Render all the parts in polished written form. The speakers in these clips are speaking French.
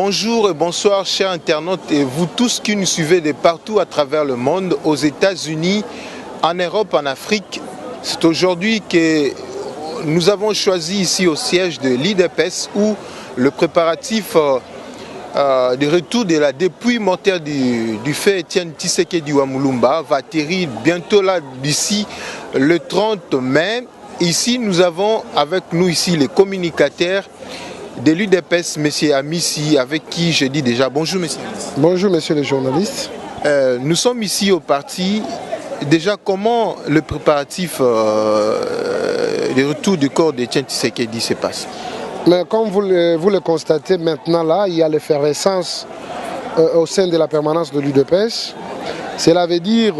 Bonjour et bonsoir chers internautes et vous tous qui nous suivez de partout à travers le monde, aux États-Unis, en Europe, en Afrique. C'est aujourd'hui que nous avons choisi ici au siège de l'IDPS où le préparatif de retour de la dépouille mortelle du fait Etienne Tshisekedi wa Mulumba va atterrir bientôt là d'ici le 30 mai. Ici nous avons avec nous ici les communicateurs de l'UDPS, M. Amissi, avec qui je dis déjà bonjour monsieur. Bonjour monsieur les journalistes. Nous sommes ici au parti. Déjà, comment le préparatif de retour du corps d'Etienne Tshisekedi se passe? Mais comme vous le constatez maintenant là, il y a l'effervescence au sein de la permanence de l'UDPS. Cela veut dire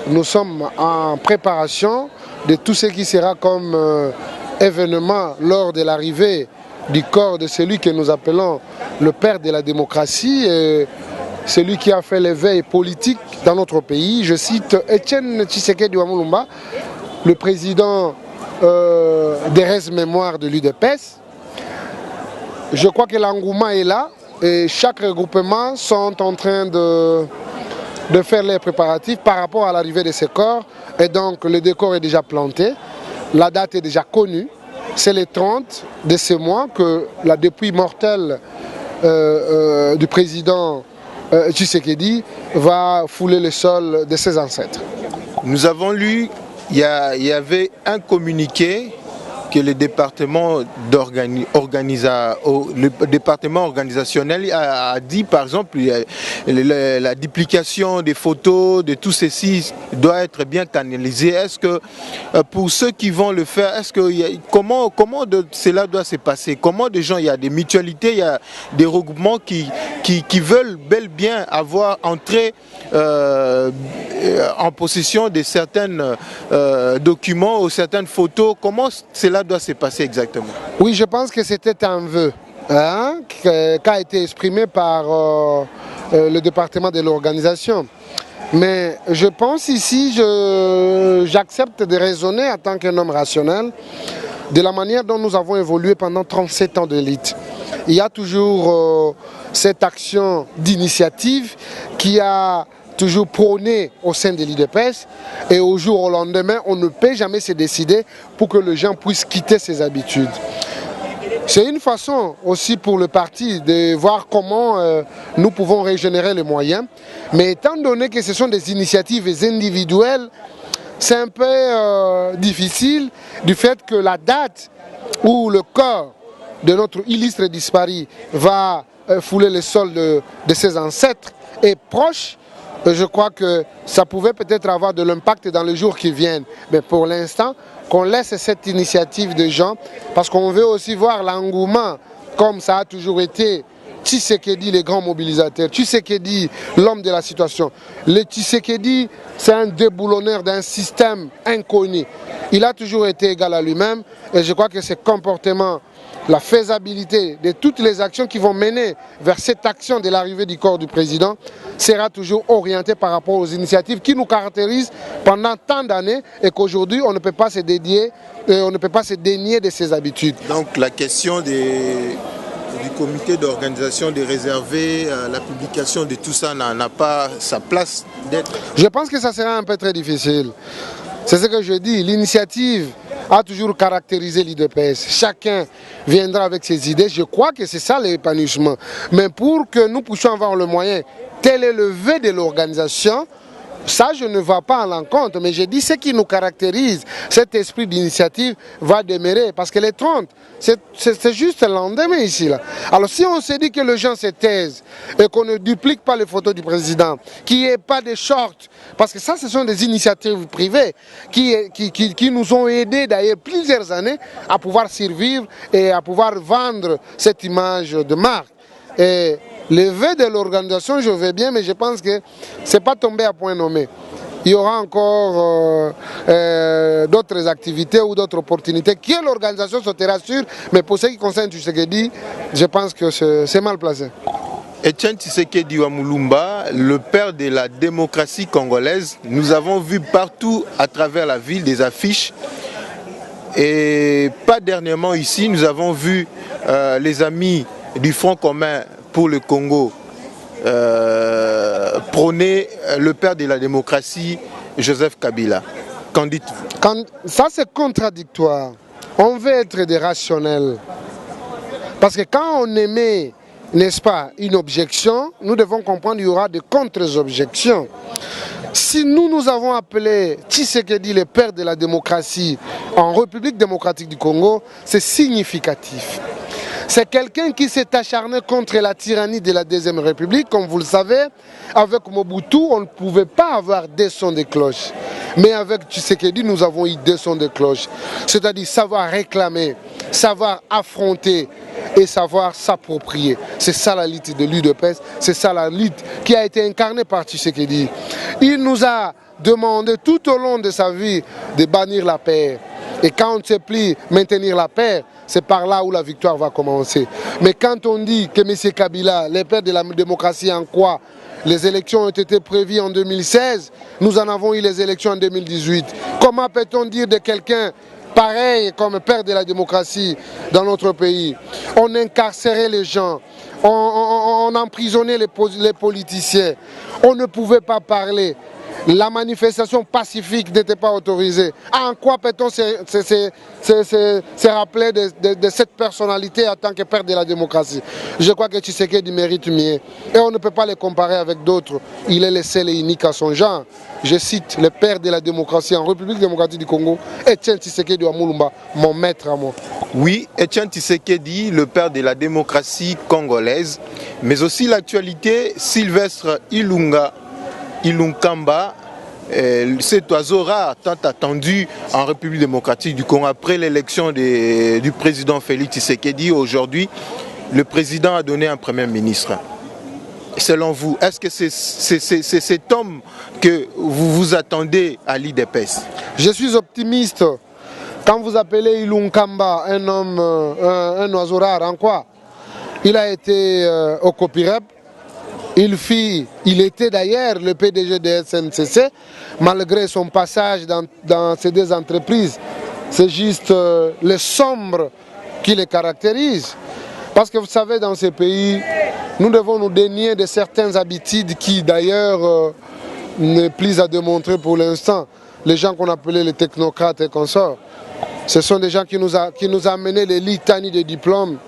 nous sommes en préparation de tout ce qui sera comme événement lors de l'arrivée du corps de celui que nous appelons le père de la démocratie, celui qui a fait l'éveil politique dans notre pays. Je cite Etienne Tshisekedi wa Mulumba, le président des restes mémoire de l'UDPS. Je crois que l'engouement est là et chaque regroupement sont en train de faire les préparatifs par rapport à l'arrivée de ces corps. Et donc le décor est déjà planté, la date est déjà connue. C'est le 30 de ce mois que la dépouille mortelle du président Tshisekedi va fouler le sol de ses ancêtres. Nous avons lu, il y avait un communiqué que le département organisationnel a dit, par exemple, la duplication des photos, de tout ceci doit être bien canalisé. Est-ce que pour ceux qui vont le faire, comment cela doit se passer? Comment des gens, il y a des mutualités, il y a des regroupements qui veulent bel bien avoir entré en possession de certains documents ou certaines photos. Comment cela doit se passer exactement? Oui, je pense que c'était un vœu qui a été exprimé par le département de l'organisation. Mais je pense ici, j'accepte de raisonner en tant qu'un homme rationnel de la manière dont nous avons évolué pendant 37 ans de l'élite. Il y a toujours cette action d'initiative qui a toujours prôné au sein de l'IDPS et au jour au lendemain, on ne peut jamais se décider pour que les gens puissent quitter ses habitudes. C'est une façon aussi pour le parti de voir comment nous pouvons régénérer les moyens. Mais étant donné que ce sont des initiatives individuelles, c'est un peu difficile du fait que la date où le corps de notre illustre disparu va fouler le sol de ses ancêtres est proche. Je crois que ça pouvait peut-être avoir de l'impact dans les jours qui viennent. Mais pour l'instant, qu'on laisse cette initiative de gens, parce qu'on veut aussi voir l'engouement, comme ça a toujours été Tshisekedi, les grands mobilisateurs, Tshisekedi, l'homme de la situation. Le Tshisekedi, c'est un déboulonneur d'un système inconnu. Il a toujours été égal à lui-même et je crois que ses comportements, la faisabilité de toutes les actions qui vont mener vers cette action de l'arrivée du corps du président sera toujours orientée par rapport aux initiatives qui nous caractérisent pendant tant d'années et qu'aujourd'hui on ne peut pas se dédier, on ne peut pas se dénier de ses habitudes. Donc la question du comité d'organisation de réserver la publication de tout ça n'a pas sa place d'être. Je pense que ça sera un peu très difficile. C'est ce que je dis, l'initiative a toujours caractérisé l'IDPS. Chacun viendra avec ses idées. Je crois que c'est ça l'épanouissement. Mais pour que nous puissions avoir le moyen, tel est le vœu de l'organisation, ça je ne vais pas à l'encontre, mais je dis ce qui nous caractérise, cet esprit d'initiative va demeurer, parce que les 30, c'est juste le lendemain ici. Là. Alors si on se dit que les gens se taisent et qu'on ne duplique pas les photos du président, qu'il n'y ait pas de shorts, parce que ça ce sont des initiatives privées qui nous ont aidés d'ailleurs plusieurs années à pouvoir survivre et à pouvoir vendre cette image de marque. Et le vœu de l'organisation, je veux bien, mais je pense que ce n'est pas tombé à point nommé. Il y aura encore d'autres activités ou d'autres opportunités que l'organisation sautera sur, mais pour ce qui concerne Tshisekedi, je pense que c'est mal placé. Etienne Tshisekedi wa Mulumba, le père de la démocratie congolaise, nous avons vu partout à travers la ville des affiches. Et pas dernièrement ici, nous avons vu les amis du Front commun pour le Congo prônait le père de la démocratie, Joseph Kabila. Qu'en dites-vous? Ça, c'est contradictoire. On veut être des rationnels. Parce que quand on émet, n'est-ce pas, une objection, nous devons comprendre qu'il y aura des contre-objections. Si nous avons appelé Tshisekedi le père de la démocratie en République démocratique du Congo, c'est significatif. C'est quelqu'un qui s'est acharné contre la tyrannie de la Deuxième République. Comme vous le savez, avec Mobutu, on ne pouvait pas avoir des sons de cloche. Mais avec Tshisekedi, nous avons eu des sons de cloche. C'est-à-dire savoir réclamer, savoir affronter et savoir s'approprier. C'est ça la lutte de l'UDPS, c'est ça la lutte qui a été incarnée par Tshisekedi. Il nous a demandé tout au long de sa vie de bannir la paix. Et quand on ne sait plus maintenir la paix, c'est par là où la victoire va commencer. Mais quand on dit que M. Kabila, le père de la démocratie, en quoi les élections ont été prévues en 2016, nous en avons eu les élections en 2018. Comment peut-on dire de quelqu'un pareil comme père de la démocratie dans notre pays? On incarcérait les gens, on emprisonnait les politiciens, on ne pouvait pas parler. La manifestation pacifique n'était pas autorisée. En quoi peut-on se rappeler de cette personnalité en tant que père de la démocratie? Je crois que Tshisekedi mérite mieux. Et on ne peut pas le comparer avec d'autres. Il est le seul et unique à son genre. Je cite le père de la démocratie en République démocratique du Congo, Etienne Tshisekedi Wamulumba, mon maître à moi. Oui, Etienne Tshisekedi, le père de la démocratie congolaise, mais aussi l'actualité, Sylvestre Ilunkamba, cet oiseau rare tant attendu en République démocratique du Congo après l'élection du président Félix Tshisekedi. Aujourd'hui, le président a donné un premier ministre. Selon vous, est-ce que c'est cet homme que vous vous attendez à l'IDPS? Je suis optimiste. Quand vous appelez Ilunkamba un homme, un oiseau rare, en quoi? Il a été au Copirep. Il était d'ailleurs le PDG de SNCC, malgré son passage dans ces deux entreprises. C'est juste le sombre qui les caractérise. Parce que vous savez, dans ces pays, nous devons nous dénier de certaines habitudes qui d'ailleurs n'est plus à démontrer pour l'instant. Les gens qu'on appelait les technocrates et consorts, ce sont des gens qui nous amenaient les litanies de diplômes.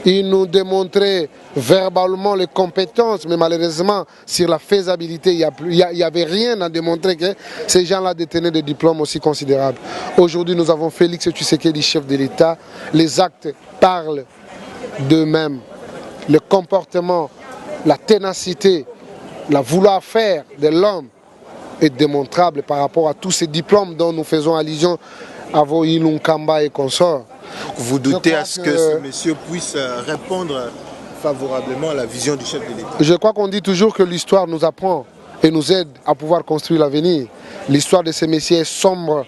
Ils nous démontraient verbalement les compétences, mais malheureusement, sur la faisabilité, il n'y avait rien à démontrer que ces gens-là détenaient des diplômes aussi considérables. Aujourd'hui, nous avons Félix Tshisekedi, chef de l'État. Les actes parlent d'eux-mêmes. Le comportement, la ténacité, la vouloir faire de l'homme est démontrable par rapport à tous ces diplômes dont nous faisons allusion à vos Ilunkamba et consorts. Vous doutez à ce que ce monsieur puisse répondre favorablement à la vision du chef de l'État? Je crois qu'on dit toujours que l'histoire nous apprend et nous aide à pouvoir construire l'avenir. L'histoire de ce monsieur est sombre.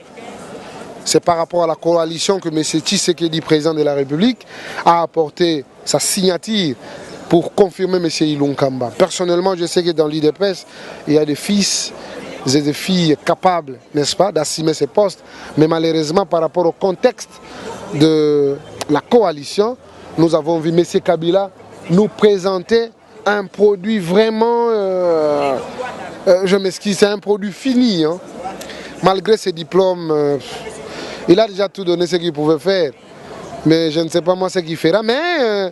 C'est par rapport à la coalition que M. Tshisekedi, président de la République, a apporté sa signature pour confirmer M. Ilunkamba. Personnellement, je sais que dans l'IDPS, il y a des fils et des filles capables, n'est-ce pas, d'assumer ces postes. Mais malheureusement, par rapport au contexte de la coalition, nous avons vu M. Kabila nous présenter un produit vraiment, je m'excuse, c'est un produit fini. Hein. Malgré ses diplômes, il a déjà tout donné ce qu'il pouvait faire. Mais je ne sais pas moi ce qu'il fera. Mais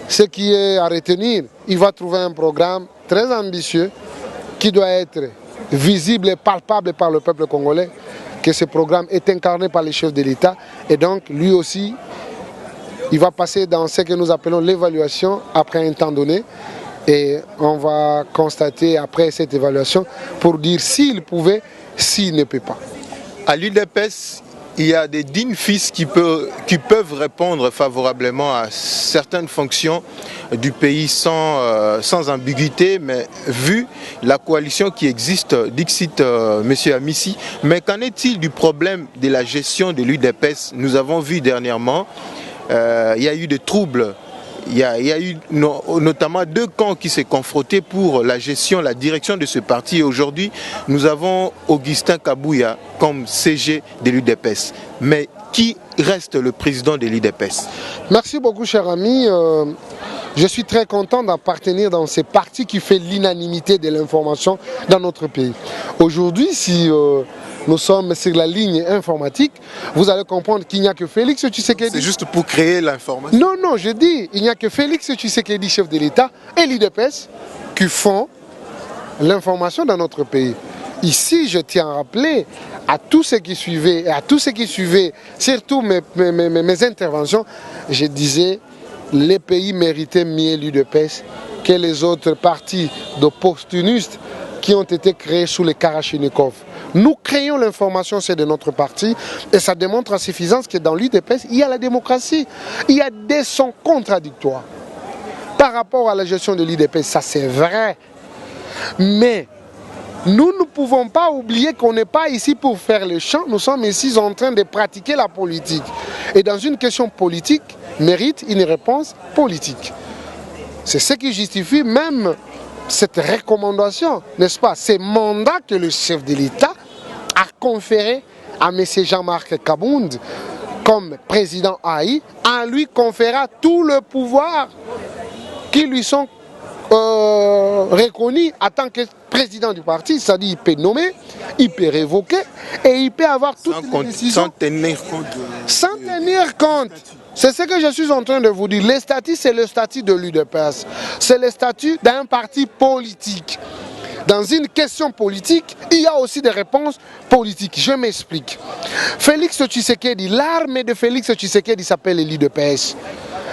ce qui est à retenir, il va trouver un programme très ambitieux qui doit être visible et palpable par le peuple congolais, que ce programme est incarné par les chefs de l'État. Et donc, lui aussi, il va passer dans ce que nous appelons l'évaluation après un temps donné. Et on va constater après cette évaluation pour dire s'il pouvait, s'il ne peut pas. À l'UDPS, il y a des dignes fils qui peuvent répondre favorablement à certaines fonctions du pays sans ambiguïté, mais vu la coalition qui existe, dixit M. Amissi. Mais qu'en est-il du problème de la gestion de l'UDPS? Nous avons vu dernièrement, il y a eu des troubles. Il y a eu notamment deux camps qui s'est confrontés pour la gestion, la direction de ce parti. Et aujourd'hui, nous avons Augustin Kabouya comme CG de l'UDPS. Mais qui reste le président de l'UDPS? Merci beaucoup, cher ami. Je suis très content d'appartenir dans ces partis qui fait l'unanimité de l'information dans notre pays. Aujourd'hui, si nous sommes sur la ligne informatique, vous allez comprendre qu'il n'y a que Félix Tshisekedi. C'est juste pour créer l'information. Non, non, je dis, il n'y a que Félix Tshisekedi, chef de l'État, et l'UDPS qui font l'information dans notre pays. Ici, je tiens à rappeler à tous ceux qui suivaient, et à tous ceux qui suivaient, surtout mes interventions, je disais, les pays méritaient mieux l'UDPS que les autres partis d'opportunistes qui ont été créés sous les Kalachnikov. Nous créons l'information, c'est de notre parti, et ça démontre à suffisance que dans l'UDPS, il y a la démocratie. Il y a des sons contradictoires. Par rapport à la gestion de l'UDPS, ça c'est vrai. Mais nous ne pouvons pas oublier qu'on n'est pas ici pour faire le chant, nous sommes ici en train de pratiquer la politique. Et dans une question politique, mérite une réponse politique. C'est ce qui justifie même cette recommandation, n'est-ce pas? Ces mandats que le chef de l'État a conféré à M. Jean-Marc Kabound comme président AI, en lui conférant tout le pouvoir qui lui sont reconnus en tant que président du parti, c'est-à-dire il peut nommer, il peut révoquer et il peut avoir toutes les décisions sans tenir compte. Sans tenir compte. C'est ce que je suis en train de vous dire. Le statut, c'est le statut de l'UDPS. C'est le statut d'un parti politique. Dans une question politique, il y a aussi des réponses politiques. Je m'explique. Félix Tshisekedi, l'armée de Félix Tshisekedi s'appelle l'UDPS.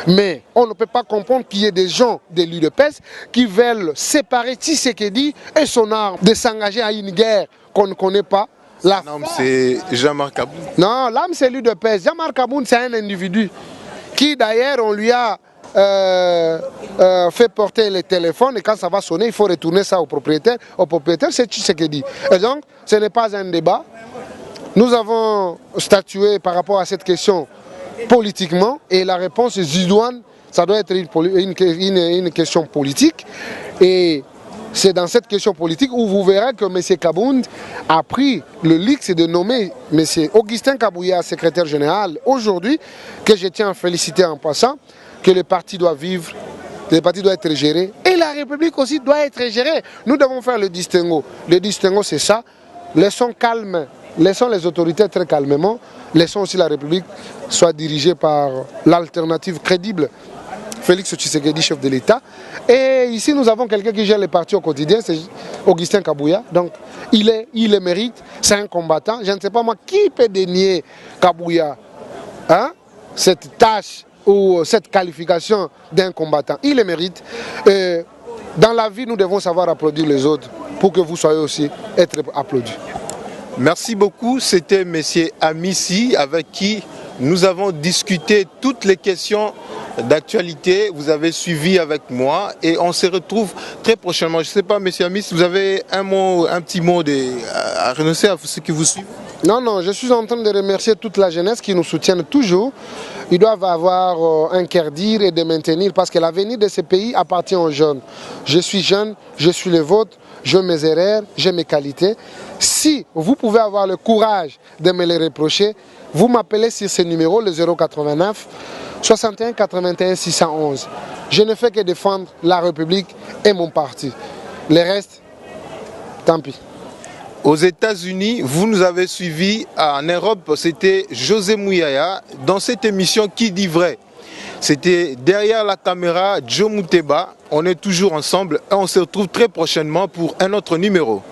Mais on ne peut pas comprendre qu'il y ait des gens de l'UDPS qui veulent séparer Tshisekedi et son arme, de s'engager à une guerre qu'on ne connaît pas. L'âme, c'est Jean-Marc Kabound. Non, l'âme, c'est l'UDPS. Jean-Marc Kabound, c'est un individu qui, d'ailleurs, on lui a fait porter le téléphone et quand ça va sonner, il faut retourner ça au propriétaire. Au propriétaire, c'est Tshisekedi. Et donc, ce n'est pas un débat. Nous avons statué par rapport à cette question politiquement et la réponse est idoine. Ça doit être une question politique. Et c'est dans cette question politique où vous verrez que M. Kabound a pris le luxe de nommer M. Augustin Kabouya, secrétaire général, aujourd'hui, que je tiens à féliciter en passant, que le parti doit vivre, le parti doit être géré, et la République aussi doit être gérée. Nous devons faire le distinguo. Le distinguo, c'est ça. Laissons calme, laissons les autorités très calmement, laissons aussi la République soit dirigée par l'alternative crédible, Félix Tshisekedi, chef de l'État. Et ici, nous avons quelqu'un qui gère les partis au quotidien, c'est Augustin Kabouya. Donc, il le mérite, c'est un combattant. Je ne sais pas moi, qui peut dénier Kabouya cette tâche ou cette qualification d'un combattant. Il le mérite. Dans la vie, nous devons savoir applaudir les autres pour que vous soyez aussi être applaudis. Merci beaucoup. C'était M. Amissi avec qui nous avons discuté toutes les questions d'actualité. Vous avez suivi avec moi et on se retrouve très prochainement. Je ne sais pas, M. Amissi, vous avez un petit mot à renoncer à ceux qui vous suivent? Non, non, je suis en train de remercier toute la jeunesse qui nous soutient toujours. Ils doivent avoir un cœur dire et de maintenir parce que l'avenir de ce pays appartient aux jeunes. Je suis jeune, je suis le vôtre, j'ai mes erreurs, j'ai mes qualités. Si vous pouvez avoir le courage de me les reprocher, vous m'appelez sur ce numéro, le 089 61 81 611. Je ne fais que défendre la République et mon parti. Le reste, tant pis. Aux États-Unis, vous nous avez suivis. En Europe, c'était José Mouyaya. Dans cette émission Qui dit vrai, c'était derrière la caméra Joe Mouteba. On est toujours ensemble et on se retrouve très prochainement pour un autre numéro.